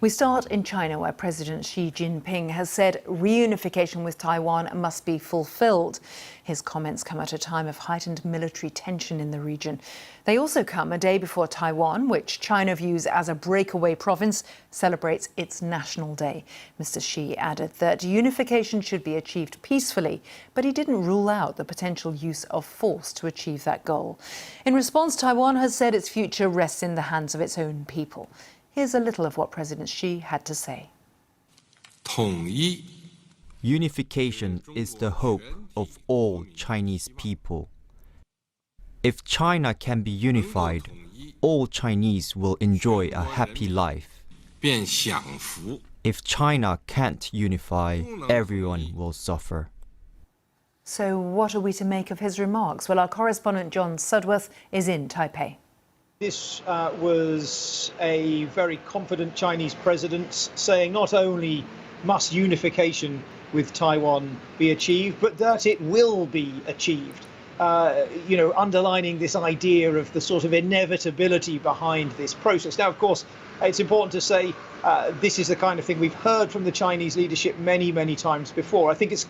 We start in China, where President Xi Jinping has said reunification with Taiwan must be fulfilled. His comments come at a time of heightened military tension in the region. They also come a day before Taiwan, which China views as a breakaway province, celebrates its National Day. Mr. Xi added that unification should be achieved peacefully, but he didn't rule out the potential use of force to achieve that goal. In response, Taiwan has said its future rests in the hands of its own people. Here's a little of what President Xi had to say. Unification is the hope of all Chinese people. If China can be unified, all Chinese will enjoy a happy life. If China can't unify, everyone will suffer. So what are we to make of his remarks? Well, our correspondent John Sudworth is in Taipei. This was a very confident Chinese president saying not only must unification with Taiwan be achieved, but that it will be achieved. Underlining this idea of the sort of inevitability behind this process. Now, of course, it's important to say this is the kind of thing we've heard from the Chinese leadership many, many times before. I think it's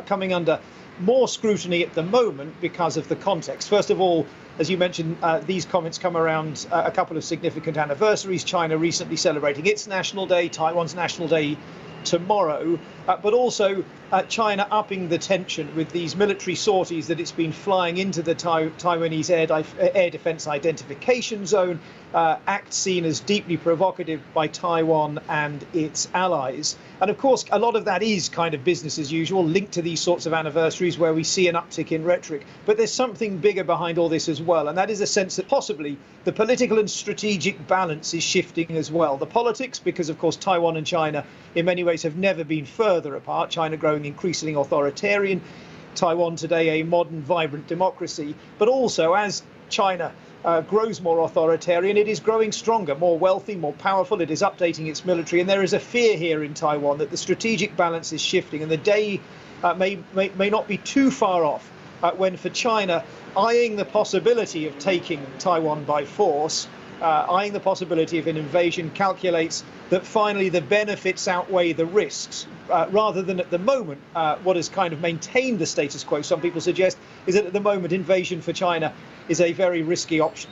coming under more scrutiny at the moment because of the context. First of all, as you mentioned, these comments come around a couple of significant anniversaries. China recently celebrating its National Day, Taiwan's National Day tomorrow, but also China upping the tension with these military sorties that it's been flying into the Taiwanese air defense identification zone, act seen as deeply provocative by Taiwan and its allies. And of course, a lot of that is kind of business as usual, linked to these sorts of anniversaries where we see an uptick in rhetoric. But there's something bigger behind all this as well, and that is a sense that possibly the political and strategic balance is shifting as well. The politics, because of course Taiwan and China in many ways have never been further apart, China growing increasingly authoritarian, Taiwan today a modern, vibrant democracy. But also, as China grows more authoritarian, it is growing stronger, more wealthy, more powerful. It is updating its military. And there is a fear here in Taiwan that the strategic balance is shifting, and the day may not be too far off when, for China, eyeing the possibility of taking Taiwan by force, eyeing the possibility of an invasion, calculates that finally the benefits outweigh the risks, rather than at the moment what has kind of maintained the status quo, some people suggest, is that at the moment invasion for China is a very risky option.